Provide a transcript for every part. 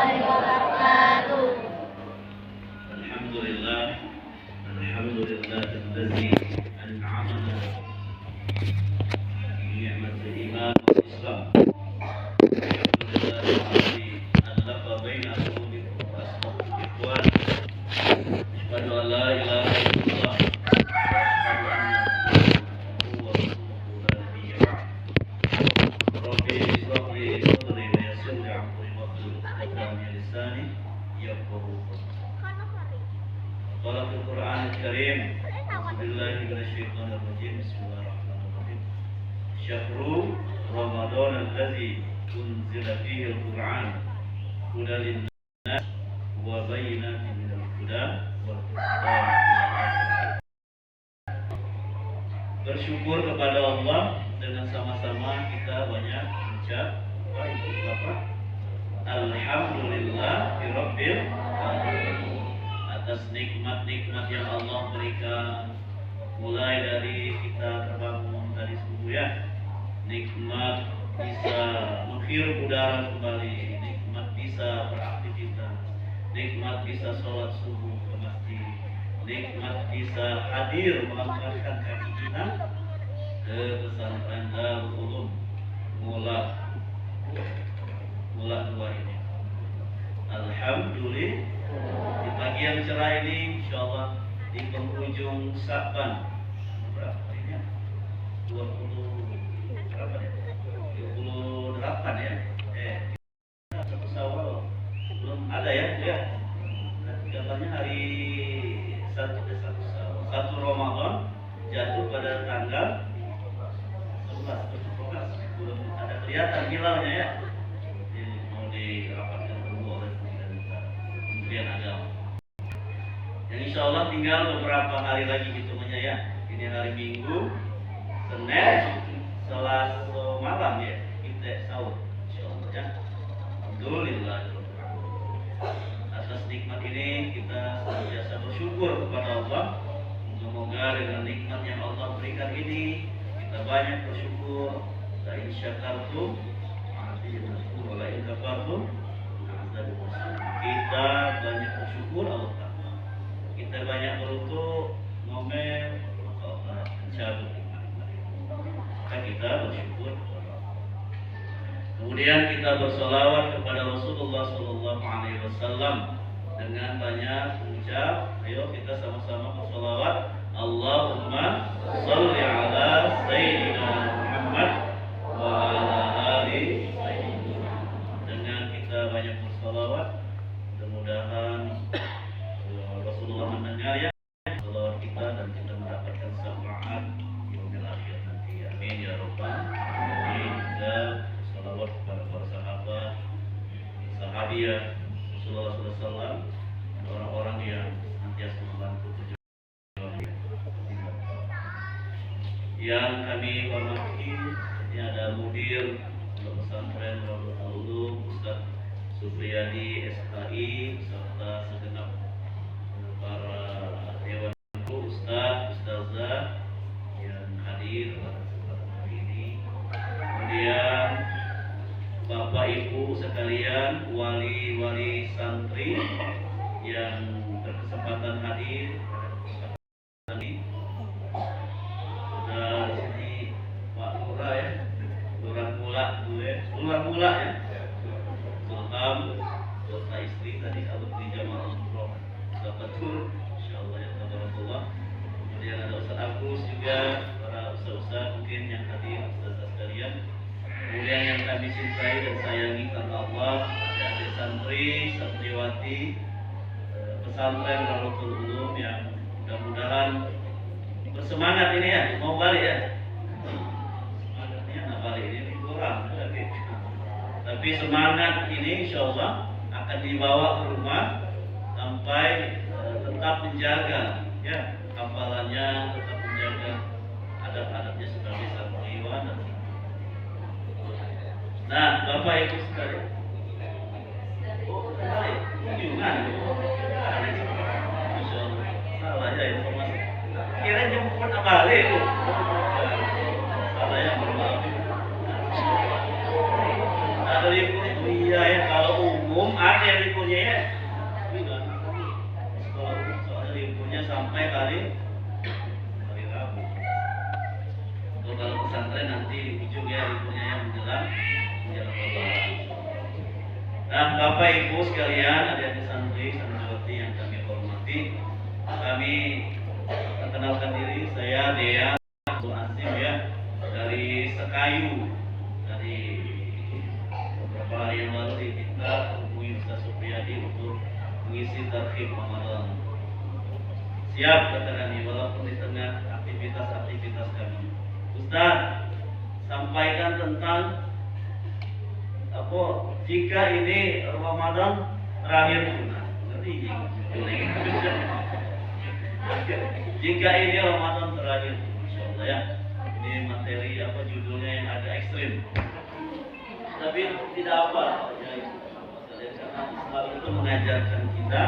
wabarakatuh. Alhamdulillah, alhamdulillahilladzi an'amana bi ni'matil iman wal islam. Alhamdulillahilladzi alafa baina qulubikum wa asbahatum ikhwan. Asyhadu an la ilaha illallah wa asyhadu anna Muhammadan rasuluhu la nabiyya ba'd. Rabbi ishrah li sadri wa yassir li amri wahlul 'uqdatam min lisani yafqahu qawli. Qala fil Qur'anil Karim, A'udzubillahi minasyaitonir rajim. Bismillahirrahmanirrahim. Syahrul Ramadan allazi unzila fihi al-Qur'an hudan lin-nas wa bayyinatin minal huda wal furqan. Bersyukur kepada Allah dengan sama-sama kita banyak mengucap Alhamdulillahirabbil alamin atas nikmat-nikmat yang Allah berikan, mulai dari kita terbangun dari subuh ya, nikmat bisa menghirup udara kembali, nikmat bisa beraktivitas, nikmat bisa sholat subuh ke masjid, nikmat bisa hadir melangkahkan kaki kita ke pesantren Darul Ulum Mula 2 ini. Alhamdulillah, di pagi yang cerah ini insyaallah di penghujung Sa'ban berapa ini? 20 berapa ya? 28 ya? Satu Syawal belum ada ya? Ya. Katanya hari 1 Syawal. 1 Ramadan jatuh pada tanggal 11 belum ada kelihatan hilalnya ya. Ini mau dirapatkan dulu oleh Kementerian Agama. Yang insya Allah tinggal beberapa hari lagi hitungannya ya. Ini hari Minggu, Senin, Selasa malam ya. Kita sahur insya Allah ya. Alhamdulillah. Atas nikmat ini kita senantiasa bersyukur kepada Allah. Semoga dengan nikmat yang Allah berikan ini kita banyak bersyukur. La in syakartum a'zizukum wa la in kafartum a'zabukum. Kita banyak bersyukur Allah. Kita banyak beruntuk ngomel, maka Allah mencabut nikmat. Maka kita bersyukur. Kemudian kita bersolawat kepada Rasulullah Sallallahu Alaihi Wasallam dengan banyak mengucap. Ayo kita sama-sama bersolawat. Allahumma sholli ala Sayyidina Muhammad wa ala ali Sayyidina. Dengan kita banyak bersolawat, mudah-mudahan Rasulullah mendengar ya salawat kita dan kita mendapatkan syafaat di yaumil akhir nanti. Amin ya rabbal alamin. Dan salawat kepada para sahabat, sahabiah Rasulullah SAW, dan orang-orang yang senantiasa membantu tujuan yang kami hormati. Ini ada Mudir Pondok Pesantren Darul Ulum Ustaz Supriyadi SKI serta segenap para dewan guru, ustaz, ustazah yang hadir pada kesempatan hari ini. Kemudian Bapak Ibu sekalian, wali-wali santri yang berkesempatan hadir pada kesempatan ini. Sudah di sini Pak Lurah ya, Lurah Mula ya. Sultan beserta istri tadi kalau di jamaah umroh dapat tur insyaallah ya tabarakallah. Kemudian ada Ustaz Agus juga, para ustaz-ustaz mungkin yang hadir, ustaz sekalian. Kemudian yang kami cintai dan sayangi karena Allah, ada adik santri, santriwati pesantren Darul Ulum yang mudah-mudahan bersemangat ini ya, mau balik ya. Semangatnya nggak balik ini kurang tapi semangat ini insya Allah akan dibawa ke rumah sampai tetap menjaga ya hafalannya, tetap menjaga adab-adabnya sebagai santriwan. Nah, Bapak Ibu sekalian, balik kunjungan, Masya Allah, salah ya informasi. Kira jemput balik itu, salah ya, bermaaf. Ada libur itu iya ya kalau umum ada yang liburnya ya. Sekolah umum soalnya liburnya sampai hari Rabu. Untuk kalau pesantren nanti di ujung ya liburnya yang menjelang Lebaran. Nah, Bapak Ibu sekalian, adik-adik santri, santriwati yang kami hormati, kami perkenalkan diri, saya Dea Abdul Azim ya, dari Sekayu. Dari beberapa hari yang lalu diminta hubungi Ustaz Supriyadi untuk mengisi tarhib Ramadan. Siap kata kami, walaupun di tengah aktivitas kami. Ustaz, sampaikan tentang apa jika ini Ramadan terakhir sunnah. Jika ini Ramadan terakhir, insyaallah ya. Ini materi apa judulnya yang agak ekstrim. Tapi tidak apa ya, karena Islam itu mengajarkan kita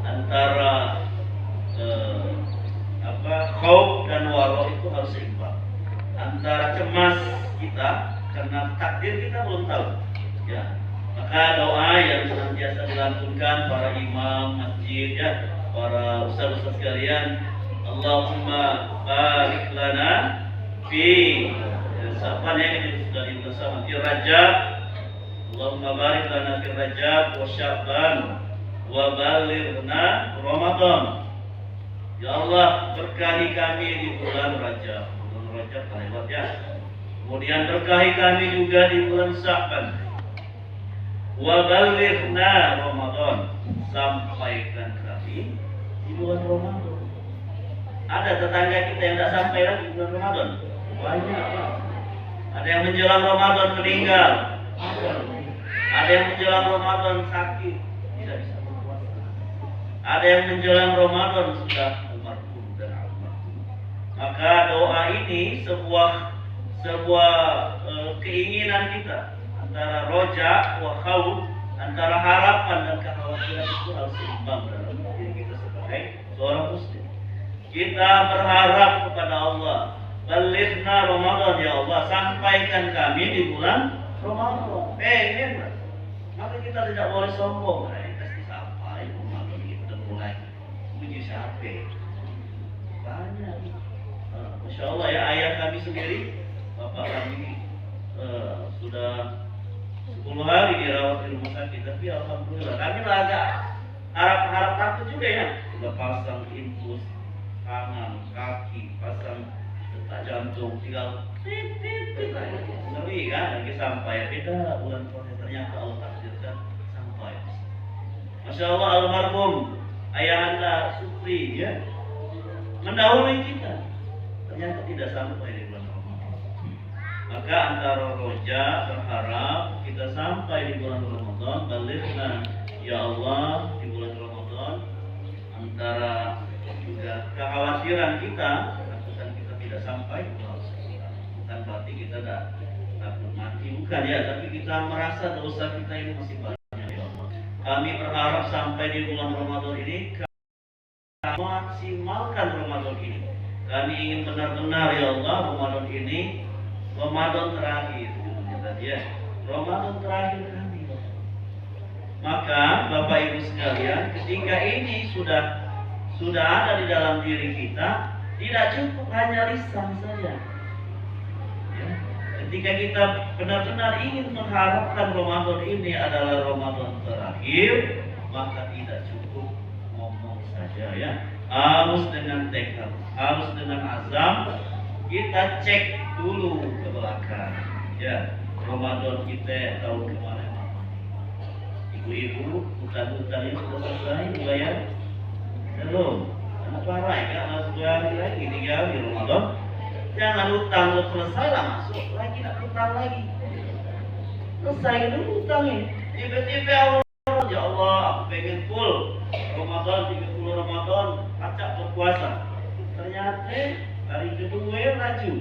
antara khauf dan waro itu harus seimbang. Antara cemas kita karena takdir kita belum tahu. Ya, maka doa yang senantiasa dilantunkan para imam masjid ya, para ustaz-ustaz sekalian, Allahumma barik lana fi Sa'ban yang ini sudah bersama fi Rajab, Allahumma barik lana fi Rajab wa Sya'ban wa balighna Ramadan. Ya Allah, berkahi kami di bulan Rajab. Bulan Rajab lewat ya. Kemudian berkahi kami juga di bulan Sya'ban. Wa balighna Ramadan, sampaikan kami di bulan Ramadan. Ada tetangga kita yang tidak sampai lagi di bulan Ramadan. Banyak Pak. Ada yang menjelang Ramadan meninggal. Ada yang menjelang Ramadan sakit, tidak bisa berpuasa. Ada yang menjelang Ramadan sudah almarhum dan almarhum. Maka doa ini sebuah keinginan kita, antara roja wa khauf, antara harapan dan kekhawatiran itu harus seimbang dalam diri kita sebagai seorang muslim. Kita berharap kepada Allah, balighna Ramadan ya Allah, sampaikan kami di bulan Ramadan. Pengen, maka kita tidak boleh sombong. Pasti sampai Ramadan kita mulai puji siapa? Banyak. Masya Allah ya, ayah kami sendiri, bapak kami sudah 10 hari dirawat di rumah sakit, tapi alhamdulillah kami lah agak harap takut juga ya. Sudah pasang infus tangan, kaki, pasang detak jantung, tinggal ngeri kan, lagi sampai beda bulan puasa ternyata Allah takdirkan sampai. Masya Allah, almarhum ayah anda Supri ya mendahului kita, ternyata tidak sampai di bulan Ramadan. Maka antara roja berharap kita sampai di bulan Ramadan, balighna ya Allah di bulan Ramadan. Antara juga kekhawatiran kita, takutan kita tidak sampai, bukan berarti kita tidak takut mati, bukan ya, tapi kita merasa dosa kita ini masih banyak ya Allah. Kami berharap sampai di bulan Ramadan ini, kami maksimalkan Ramadan ini. Kami ingin benar-benar ya Allah Ramadan ini Ramadan terakhir tadi ya, Ramadan terakhir kami. Maka Bapak Ibu sekalian, ketika ini sudah ada di dalam diri kita, tidak cukup hanya lisan saja. Ya. Ketika kita benar-benar ingin mengharapkan Ramadan ini adalah Ramadan terakhir, maka tidak cukup ngomong saja ya. Harus dengan tekad, harus dengan azam. Kita cek dulu ke belakang. Ya, Ramadan kita tahun kemarin. Ibu-ibu, hutang-hutang ini sudah selesai dibayar? Belum. Karena parah ya, harus 2 hari lagi, 3 hari Ramadan. Jangan hutang selesai lah masuk lagi, nak hutang lagi. Selesai dulu hutangnya. Tiba-tiba Allah, ya Allah, aku pengen full Ramadan, 30 Ramadan, acak berpuasa. Ternyata hari kedua laju.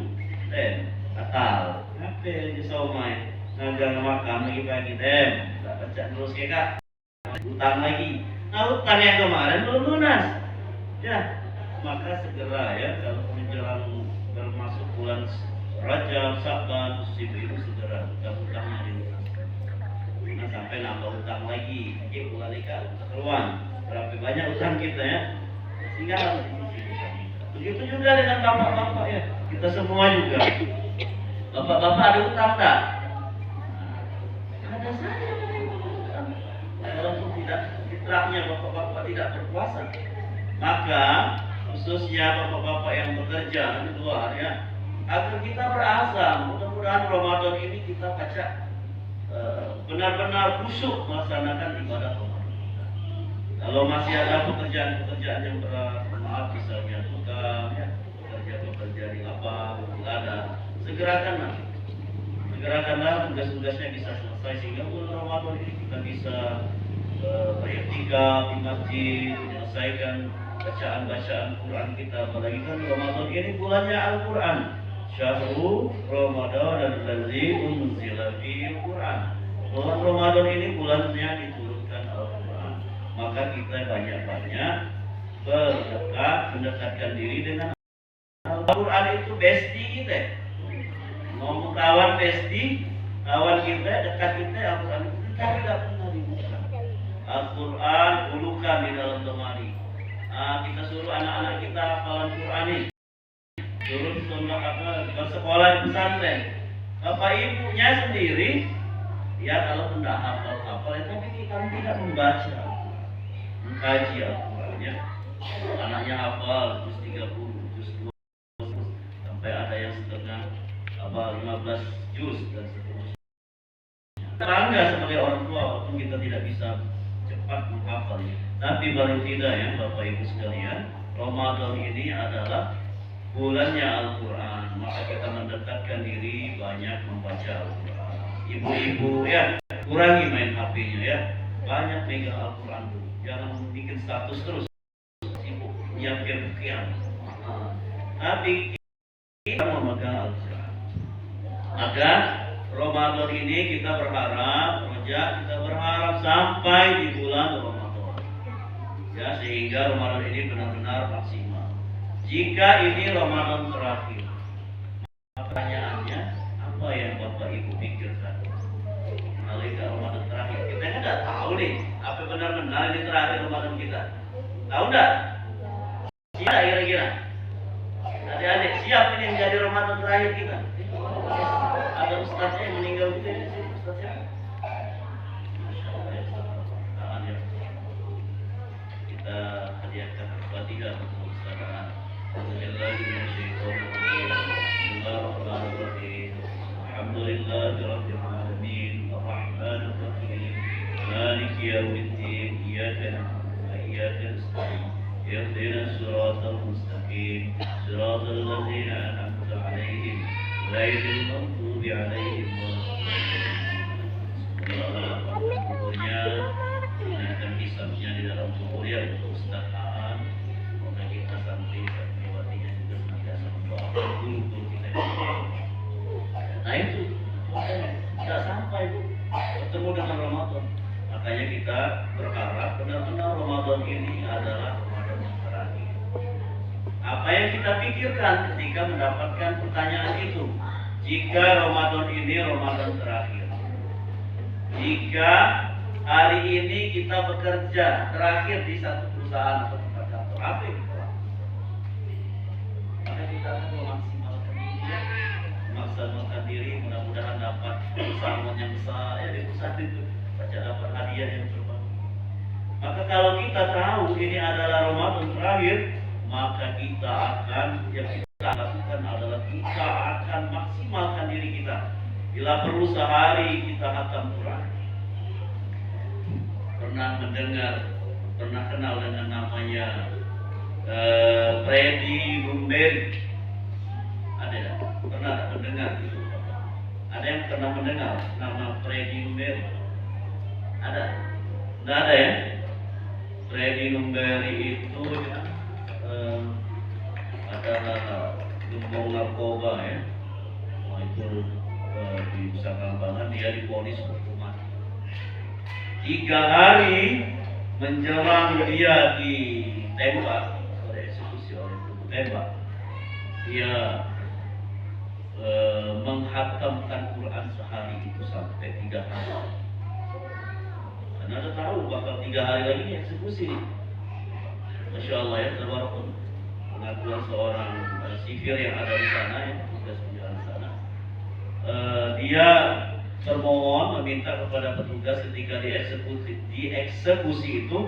Batal. Apa di somai? Ngajar makan lagi pagi dem. Tak baca terus ya kak. Hutang lagi. Nah hutang yang kemarin belum lunas. Ya, maka segera ya kalau menjelang termasuk bulan Rajab, Sa'ban, Musim itu segera hutang-hutangnya dilunaskan. Nah sampai nambah utang lagi, keluar berapa banyak utang kita ya, sehingga harus disisihkan. Begitu juga dengan bapak-bapak ya, kita semua juga. Bapak-bapak ada utang tak? Ada saja. Walaupun tidak fitrahnya bapak-bapak tidak berpuasa, maka khususnya bapak-bapak yang bekerja di luar ya, agar kita berasam. Mudah-mudahan Ramadan ini kita baca benar-benar khusyuk melaksanakan ibadah Ramadan kita. Kalau masih ada pekerjaan-pekerjaan yang berat, maaf misalnya tukang ya, bekerja di lapang, ladang, segerakanlah tugas-tugasnya bisa selesai sehingga bulan Ramadan ini kita bisa beriktikaf di masjid, menyelesaikan bacaan-bacaan Quran kita. Apalagi kan Ramadan ini bulannya Al-Quran. Syahrul Ramadan allazi unzila fihi Quran. Bulan Ramadan ini bulannya diturunkan Al-Quran. Maka kita banyak-banyak mendekatkan diri dengan Al-Quran. Itu bestie kita. Ngomong kawan bestie, kawan kita, dekat kita, Al-Quran itu kita tidak pernah dibuka. Al-Quran ulukan di dalam lemari. Kita suruh anak-anak kita hafalan Quran ini. Suruh bersekolah di pesantren. Bapak ibunya sendiri, ya kalau tidak hafal ya, tapi kami tidak membaca Al-Quran, mengkaji Al-Quran ya. Anaknya hafal juz 30, juz 20, sampai ada yang setengah hafal 15 juz dan seterusnya. Bangga sebagai orang tua walaupun kita tidak bisa cepat menghafalnya. Tapi paling tidak ya Bapak Ibu sekalian, Ramadan ini adalah bulannya Al-Quran. Maka kita mendekatkan diri banyak membaca Al-Quran. Ibu-ibu ya, kurangi main HP-nya ya. Banyak pegang Al-Quran dulu. Jangan bikin status terus. Sibuk nyiapin. Tapi kita memegang Al-Quran. Maka Ramadan ini kita berharap sampai di bulan Ramadan. Ya, sehingga Ramadan ini benar-benar maksimal. Jika ini Ramadan terakhir, pertanyaannya apa yang Bapak Ibu pikirkan? Ketika Ramadan terakhir, kita kan tidak tahu nih, apa benar-benar ini terakhir Ramadan kita? Tahu enggak? Siap kira-kira? Adik-adik siap ini menjadi Ramadan terakhir kita? Ada ustaznya yang meninggal juga di sini, ustaznya. Kita hadiahkan Al-Fatihah untuk Ustaz. Bismillahirrahmanirrahim. Alhamdulillahirabbil alamin, arrahmanir rahim, maliki yaumiddin, iyyaka na'budu wa iyyaka nasta'in. Ihdinas siratal mustaqim, siratal ladzina an'amta 'alaihim, ghairil maghdubi 'alaihim waladdallin. Akan hisabnya di dalam kubur ya untuk Ustaz Aan. Semoga kita santriwatinya juga senantiasa mendoakan guru kita. Nah itu tidak sampai bertemu dengan Ramadan. Makanya kita berharap benar-benar Ramadan ini adalah Ramadan yang terakhir. Apa yang kita pikirkan ketika mendapatkan pertanyaan itu? Jika Ramadan ini Ramadan terakhir, jika hari ini kita bekerja terakhir di satu perusahaan atau tempat kantor, apa yang kita lakukan? Maka kita akan memaksimalkan diri, mudah-mudahan dapat pesangon yang besar ya di perusahaan itu, baca dapat hadiah yang terbaik. Maka kalau kita tahu ini adalah Ramadan terakhir, maka kita akan yang kita lakukan adalah kita akan maksimalkan diri kita. Bila perlu sehari kita khatam Quran. Pernah kenal dengan namanya Freddy Numberi? Ada ya? Pernah mendengar itu? Ada yang pernah mendengar nama Freddy Numberi? Ada? Tidak ada ya? Freddy Numberi itu ya, adalah gembong narkoba ya. Nah, itu di Nusa Kambangan dia divonis hukuman 3 hari menjelang dia ditembak oleh eksekusi oleh tembak. Dia menghatamkan Quran sehari itu sampai 3 hari. Karena Anda tahu bakal 3 hari lagi nih eksekusi nih. Masya Allah ya, tabarakallah. Pengakuan seorang sipir yang ada di sana ya, tugas di sana. Dia termohon meminta kepada petugas ketika dieksekusi itu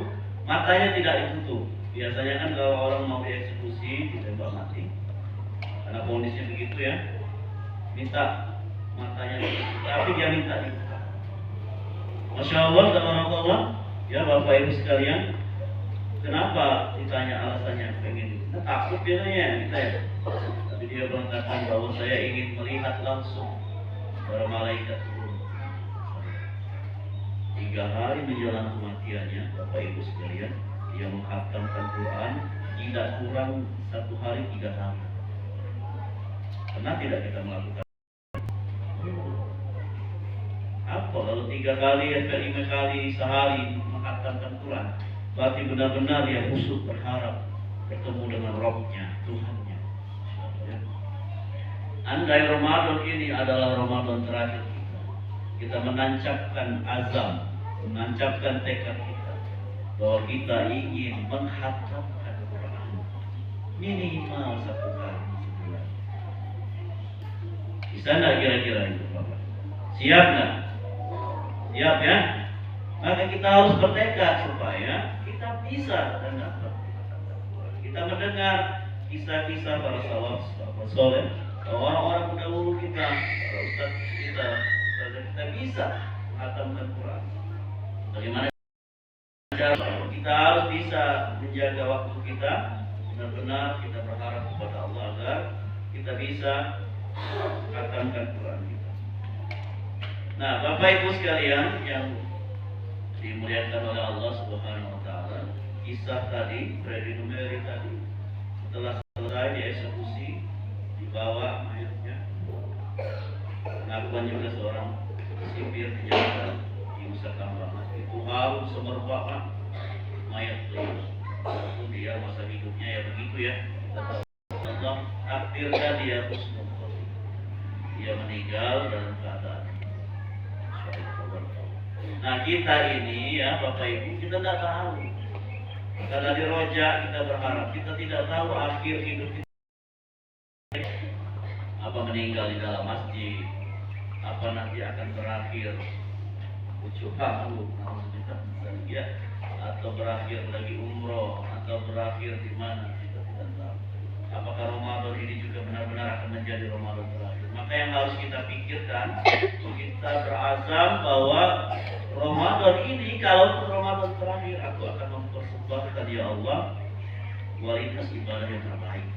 matanya tidak ditutup. Biasanya kan kalau orang mau dieksekusi ditembak mati, karena kondisinya begitu ya, minta matanya ditutup, tapi dia minta dibuka. Masya Allah, tabarakallah ya Bapak Ibu sekalian. Kenapa ditanya alasannya pengen? Kita takut biasanya kita ya. Tapi dia mengatakan bahwa saya ingin melihat langsung para malaikat turun. 3 hari menjelang kematiannya, Bapak Ibu sekalian, dia menghatamkan Quran tidak kurang 1 hari 3 hari. Pernah tidak kita melakukan? Apa kalau 3 kali atau 5 kali sehari menghatamkan Quran? Berarti benar-benar dia khusyuk berharap bertemu dengan Rabb-nya, Tuhannya. Andai Ramadan ini adalah Ramadan terakhir kita menancapkan azam, menancapkan tekad kita bahwa kita ingin menghatamkan Quran minimal 1 kali sebulan. Bisa nggak kira-kira itu, Bapak? Siap nggak? Siap ya? Maka kita harus bertekad supaya kita bisa dan dapat. Kita mendengar kisah-kisah para salaf soleh, orang-orang dahulu kita, para ustaz kita bisa menghatamkan Quran. Bagaimana cara kita harus bisa menjaga waktu kita, benar-benar kita berharap kepada Allah agar kita bisa menghatamkan Quran kita. Nah, Bapak Ibu sekalian yang dimuliakan oleh Allah Subhanahu wa taala, kisah tadi, Freddie Mercury tadi setelah selesai dieksekusi, dibawa mayatnya, pengakuan juga seorang sipir kejahatan di Nusa Kambangan, itu harus semerbak mayat beliau. Itu dia masa hidupnya ya begitu ya. Kita tahu Allah takdirkan dia husnul khotimah. Dia meninggal dalam keadaan. Nah kita ini ya Bapak Ibu, kita tidak tahu. Karena di roja kita berharap, kita tidak tahu akhir hidup kita. Apa meninggal di dalam masjid, apa nanti akan berakhir ucup hamlu, ya, atau berakhir lagi umroh, atau berakhir di mana kita tidak tahu. Apakah Ramadan ini juga benar-benar akan menjadi Ramadan terakhir? Maka yang harus kita pikirkan, kita berazam bahwa Ramadan ini, kalau Ramadan terakhir, aku akan mempersembahkan ya Allah kualitas ibadah yang terbaik.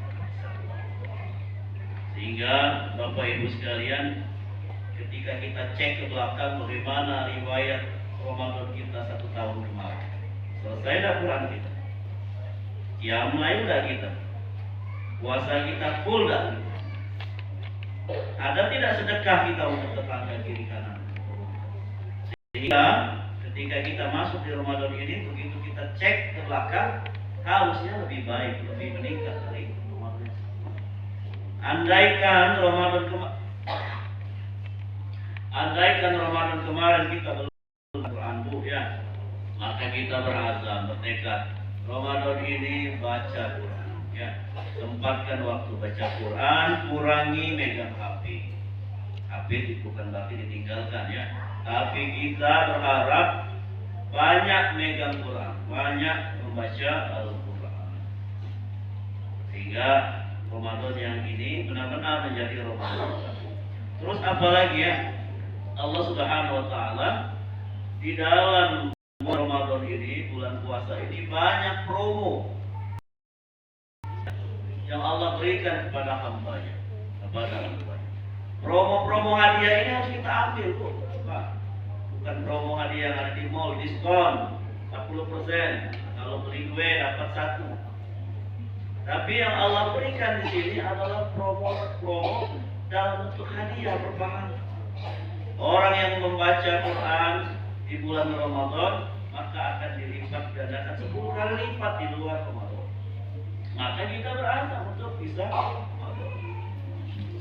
Sehingga Bapak Ibu sekalian, ketika kita cek ke belakang bagaimana riwayat Ramadan kita 1 tahun kemarin, selesai dah Quran kita, qiyam lain dah kita, puasa kita full dah kita. Ada tidak sedekah kita untuk tetangga kiri kanan? Sehingga ketika kita masuk di Ramadan ini, begitu kita cek ke belakang, harusnya lebih baik, lebih meningkat dari Ramadan. Andaikan Ramadan kemarin kita belum Quran ya, maka kita berazam, bertekad Ramadan ini baca Quran ya, sempatkan waktu baca Quran, kurangi megang HP. HP bukan berarti ditinggalkan ya, tapi kita berharap banyak megang Quran, banyak membaca Al-Quran, sehingga Ramadan yang ini benar-benar menjadi Ramadan. Terus apalagi ya, Allah Subhanahu wa taala di dalam Ramadan ini, bulan puasa ini, banyak promo yang Allah berikan kepada hambanya. Promo-promo hadiah ini harus kita ambil tuh, Pak. Bukan promo hadiah yang ada di mall, diskon 40%, kalau beli 2 dapat 1. Tapi yang Allah berikan di sini adalah promo dalam bentuk hadiah berpahala. Orang yang membaca Quran di bulan Ramadan, maka akan dilipat gandakan 10 kali lipat di luar Ramadan. Maka kita berazam untuk bisa Ramadan.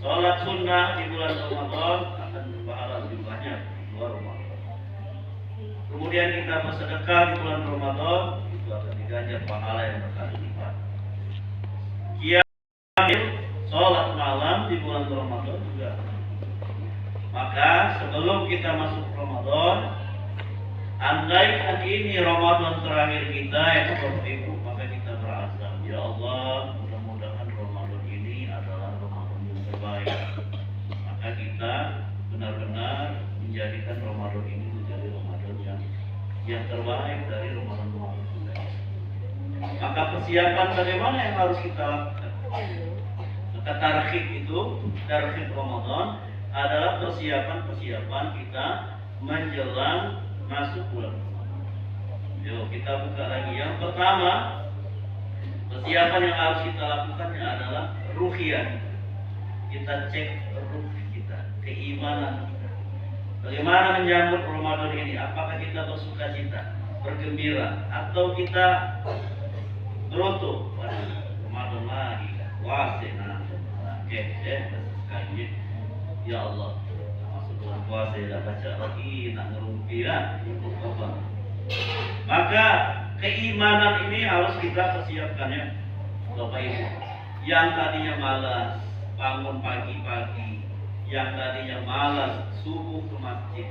Sholat sunnah di bulan Ramadan akan berpahala lebih banyak di luar Ramadan. kemudian kita bersedekah di bulan Ramadan, itu akan diganjar pahala yang berkali lipat. Qiyamul sholat malam di bulan Ramadan juga. Maka sebelum kita masuk Ramadan, andaikan ini Ramadan terakhir kita yang Ibu, maka kita berazam, ya Allah, mudah-mudahan Ramadan ini adalah Ramadan yang terbaik. Maka kita benar-benar menjadikan Ramadan ini menjadi Ramadan yang terbaik dari Ramadan-Ramadan kita. Maka persiapan bagaimana yang harus kita lakukan? Maka tarhib Ramadan adalah persiapan kita menjelang masuk bulan Ramadan. Yuk kita buka lagi. Yang pertama, persiapan yang harus kita lakukannya adalah ruhiyah. Kita cek ruh kita, keimanan kita. Bagaimana menyambut Ramadan ini? Apakah kita bersuka cita, bergembira, atau kita berutuh? Ramadan lagi, puasa, ya Allah, masuk bulan puasa, dah baca lagi, nak ngerumpi lah, ikut apa? Maka keimanan ini harus kita persiapkan ya, Bapak Ibu. Yang tadinya malas bangun pagi-pagi, yang tadinya malas subuh ke masjid,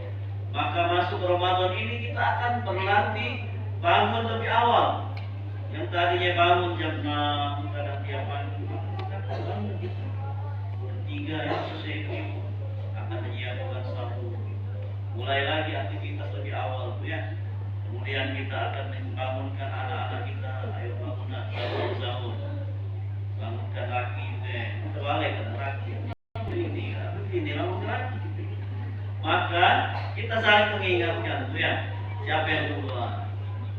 maka masuk Ramadan ini kita akan berlatih bangun lebih awal. Yang tadinya bangun jam 6, kadang tiap pagi, kita akan bangun gitu. Bertiga yang sesuai akan menyiapkan sahur. Mulai lagi aktivitas lebih awal tuh ya. Kemudian kita akan membangunkan anak-anak kita, ayo bangun nak sahur. Bangunkan laki deh, terbalik kan laki. Ini bangun lagi. Maka kita saling mengingatkan tuh ya. Siapa yang duluan?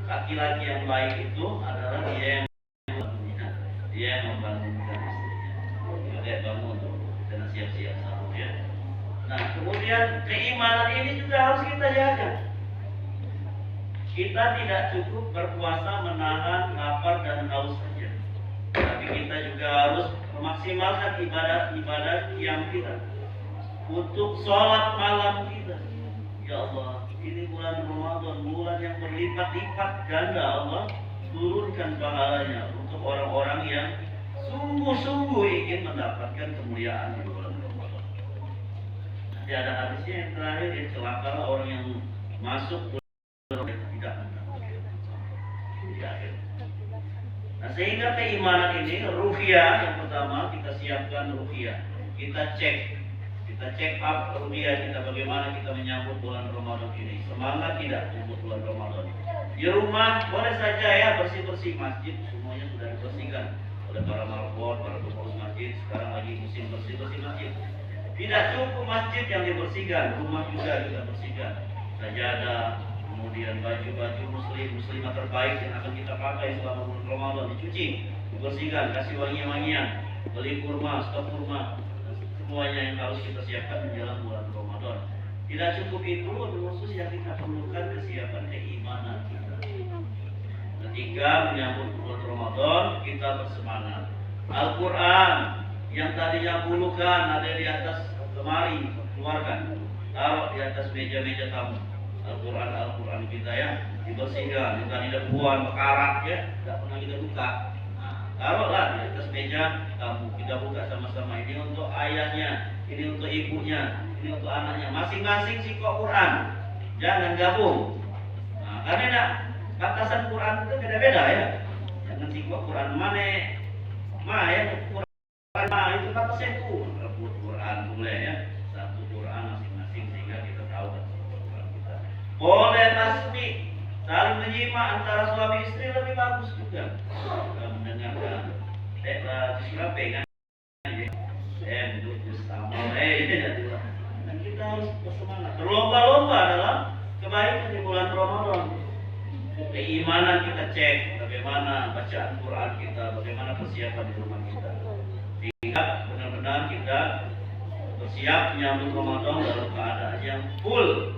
Laki-laki yang baik itu adalah dia yang membangunkan istrinya. Dia bangun tuh, kita siap-siap sahur ya. Nah, kemudian keimanan ini juga harus kita jaga. Kita tidak cukup berpuasa menahan lapar dan haus saja, tapi kita juga harus memaksimalkan ibadah qiyam kita untuk sholat malam kita. Ya Allah, ini bulan Ramadan, bulan yang berlipat-lipat ganda. Allah turunkan pahalanya untuk orang-orang yang sungguh-sungguh ingin mendapatkan kemuliaan di bulan Ramadan. Nanti ada hadisnya yang terakhir, ya celakalah orang yang masuk bulan tidak mendapatkan di akhir. Nah, sehingga keimanan ini ruhiyah yang pertama kita siapkan ruhiyah. Kita check up ruhiyah kita, bagaimana kita menyambut bulan Ramadan ini. Semangat tidak menyambut bulan Ramadan. Di rumah boleh saja ya bersih-bersih, masjid semuanya sudah dibersihkan oleh para marbot, para pengurus masjid. Sekarang lagi musim bersih-bersih masjid. Tidak cukup masjid yang dibersihkan, rumah juga kita bersihkan. Sajadah, kemudian baju-baju muslimah terbaik yang akan kita pakai selama bulan Ramadan dicuci, dibersihkan, kasih wangi-wangian, beli kurma, stok kurma. Semuanya yang harus kita siapkan menjelang bulan Ramadan. Tidak cukup itu, khusus yang kita perlukan kesiapan keimanan kita. Ketika menyambut bulan Ramadan, kita bersemangat. Al-Quran yang tadinya bulukan ada di atas lemari, keluarkan, taruh di atas meja-meja tamu. Al-Quran kita ya dibersihkan, kita tidak buang bekarat ya, tidak pernah kita buka. Taruhlah di atas meja kamu, kita buka sama-sama. Ini untuk ayahnya, ini untuk ibunya, ini untuk anaknya. Masing-masing sikok Quran, jangan gabung. Nah, karena batasan Quran itu beda-beda ya. Jangan sikok Quran mana, ya Quran itu batasnya itu. Rebut Quran boleh ya, satu Quran masing-masing sehingga kita tahu Quran kita. Boleh tasbih, saling menyimak antara suami istri lebih bagus juga. Mendengarkan kan dan kita harus bersemangat. Berlomba-lomba dalam kebaikan di bulan Ramadan. Keimanan kita cek, bagaimana bacaan Quran kita, bagaimana persiapan di rumah kita, sehingga benar-benar kita bersiap menyambut Ramadan dalam keadaan yang full.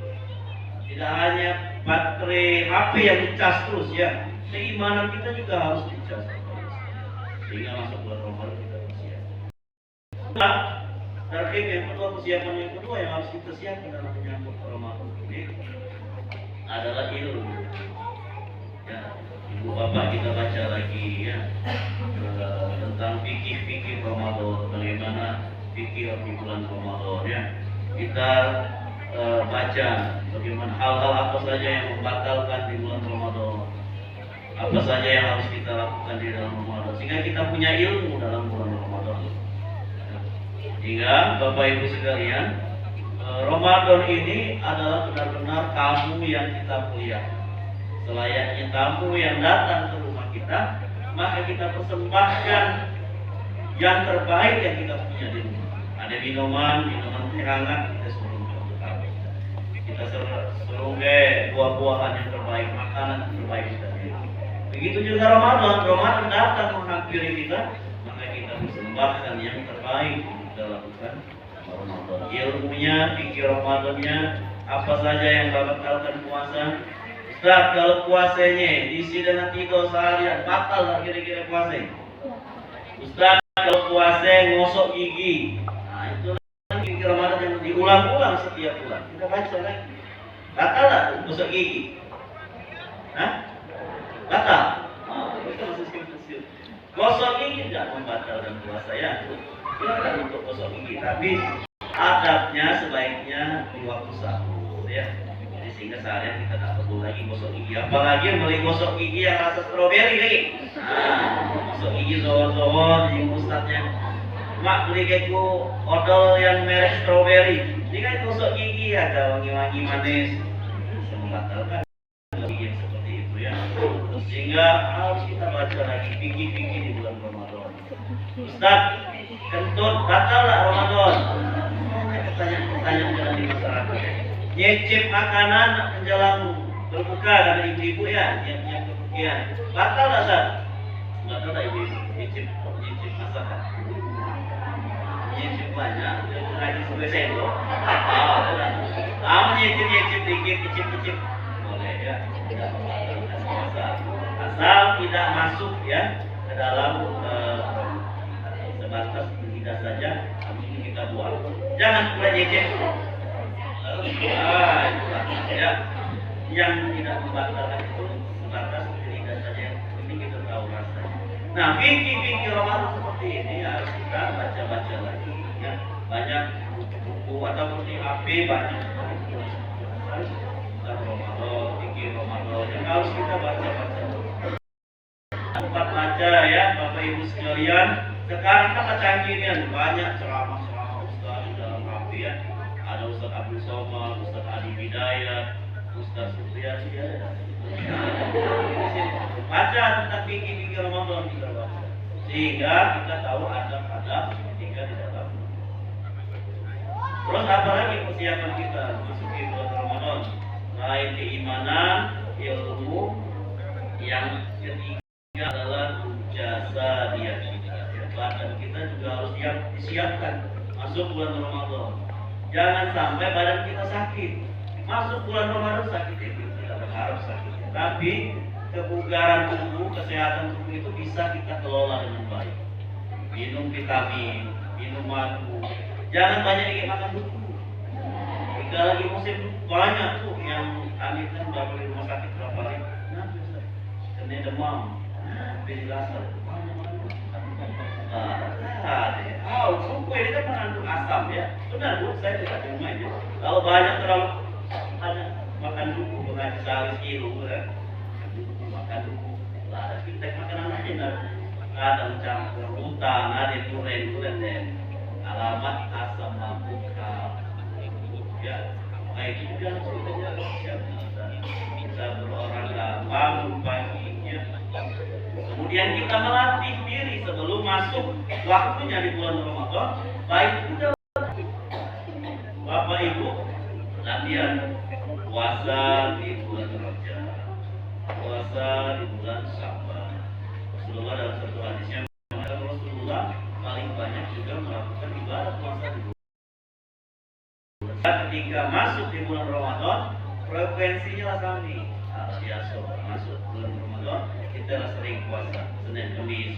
Tidak hanya baterai HP yang dicas terus ya, keimanan kita juga harus dicas sehingga masuk bulan Ramadan kita bersiap. Tarhib yang kedua, persiapan yang kedua yang harus kita siapkan dalam menyambut Ramadan ini adalah ilmu. Ya, ibu bapak kita baca lagi ya tentang fikih Ramadan, bagaimana fikih di bulan Ramadan ya. Kita baca bagaimana hal-hal apa saja yang membatalkan di bulan Ramadan, apa saja yang harus kita lakukan di dalam Ramadan, sehingga kita punya ilmu dalam bulan Ramadan. Hingga Bapak Ibu sekalian, Ramadan ini adalah benar-benar tamu yang kita muliakan. Selayaknya tamu yang datang ke rumah kita, maka kita persembahkan yang terbaik yang kita punya di rumah. Ada minuman teh hangat, kita suruh untuk tamu. Kita suruh buah-buahan yang terbaik, makanan yang terbaik kita. Begitu juga Ramadan datang menghampiri kita, maka kita persembahkan yang terbaik yang kita lakukan Ramadan. Ilmunya, fikih Ramadannya, apa saja yang membatalkan puasa. Ustaz, kalau puasanya diisi dengan 3 seharian, batal tak kira-kira puasa? Ustaz, kalau puasa ngosok gigi, nah itu kan fikih Ramadan yang diulang-ulang setiap bulan. Kita baca lagi, batal tak ngosok gigi? Hah? Batal? Itu masih simpel. Gosok gigi tidak membatalkan puasa ya. Silakan untuk gosok gigi, tapi adabnya sebaiknya di waktu sahur ya. Jadi sehingga seharian kita tak perlu lagi gosok gigi. Apalagi beli gosok gigi yang rasa stroberi lagi. Gosok gigi zohor di ustadznya. Mak beli keku odol yang merek stroberi. Ini kan gosok gigi ada wangi-wangi manis. Bisa membatalkan gigi yang seperti itu ya. Sehingga harus kita baca lagi fikih-fikih di bulan Ramadan. Ustaz, kentut batal tak Ramadan? Pertanyaan jalan di masyarakat. Nyicip makanan menjelang berbuka kata ibu-ibu ya, yang kepergian. Batal tak Ustaz? Batal tak ibu-ibu? Nyicip masakan. Nyicip banyak, ngaji sampai sendok. Nyicip dikit, kicip. Boleh ya. Asal tidak masuk ya ke dalam sebatas lidah saja, habis itu kita buang. Jangan pula nyicip. Ya, yang tidak membatalkan itu sebatas lidah saja. Ini kita tahu rasanya. Nah, fikih Ramadan seperti ini harus kita baca lagi. Ya, banyak buku ataupun di HP banyak. Ramadan, fikih Ramadan yang harus kita baca. Tempat baca ya Bapak Ibu sekalian. Sekarang kan canggihnya banyak ceramah Ustaz dalam HP ya. Ada Ustaz Abdul Somad, Ustaz Adi Hidayat, Ustaz Supriyadi ya. Baca tentang fikih Ramadan kita baca. Sehingga kita tahu adab-adab ketika di dalam. Terus apa lagi persiapan kita memasuki bulan Ramadan? Selain keimanan, ilmu, yang ketiga adalah jasa dia. Badan kita juga harus disiapkan masuk bulan Ramadan. Jangan sampai badan kita sakit. Masuk bulan Ramadan sakit itu kita berharap sakit. Tapi kebugaran tubuh, kesehatan tubuh itu bisa kita kelola dengan baik. Minum vitamin, minum madu. Jangan banyak makan duku. Jika lagi musim banyak tuh yang kami kan baru di rumah sakit berapa hari. Kena demam, pilih rasa. Duku ini kan mengandung asam ya. Benar Bu, saya tidak di rumah aja. Kalau terlalu banyak makan duku, mengaji sehari kilo kan. Makan duku. Lah, kita makanan aja kadang campur hutan, ada tulen deh. Alamat asam lambung ya. Nah itu juga harus kita jaga. Kita berolahraga bangun paginya. Kemudian kita melatih diri sebelum masuk waktunya di bulan Ramadan. Baik juga Bapak Ibu latihan puasa di bulan Rajab, puasa di bulan Sya'ban. Rasulullah dalam satu hadisnya mengatakan Rasulullah paling banyak juga melakukan ibadah puasa di bulan. Ketika masuk di bulan Ramadan, frekuensinya lah kami biasa masuk bulan Ramadan kita sering puasa Senin Kamis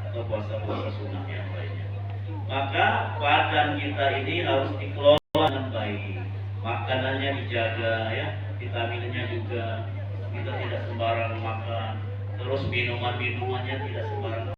atau puasa sunnah yang lainnya. Maka badan kita ini harus dikelola dengan baik, makanannya dijaga ya, vitaminnya juga kita tidak sembarang makan, terus minuman-minumannya tidak sembarang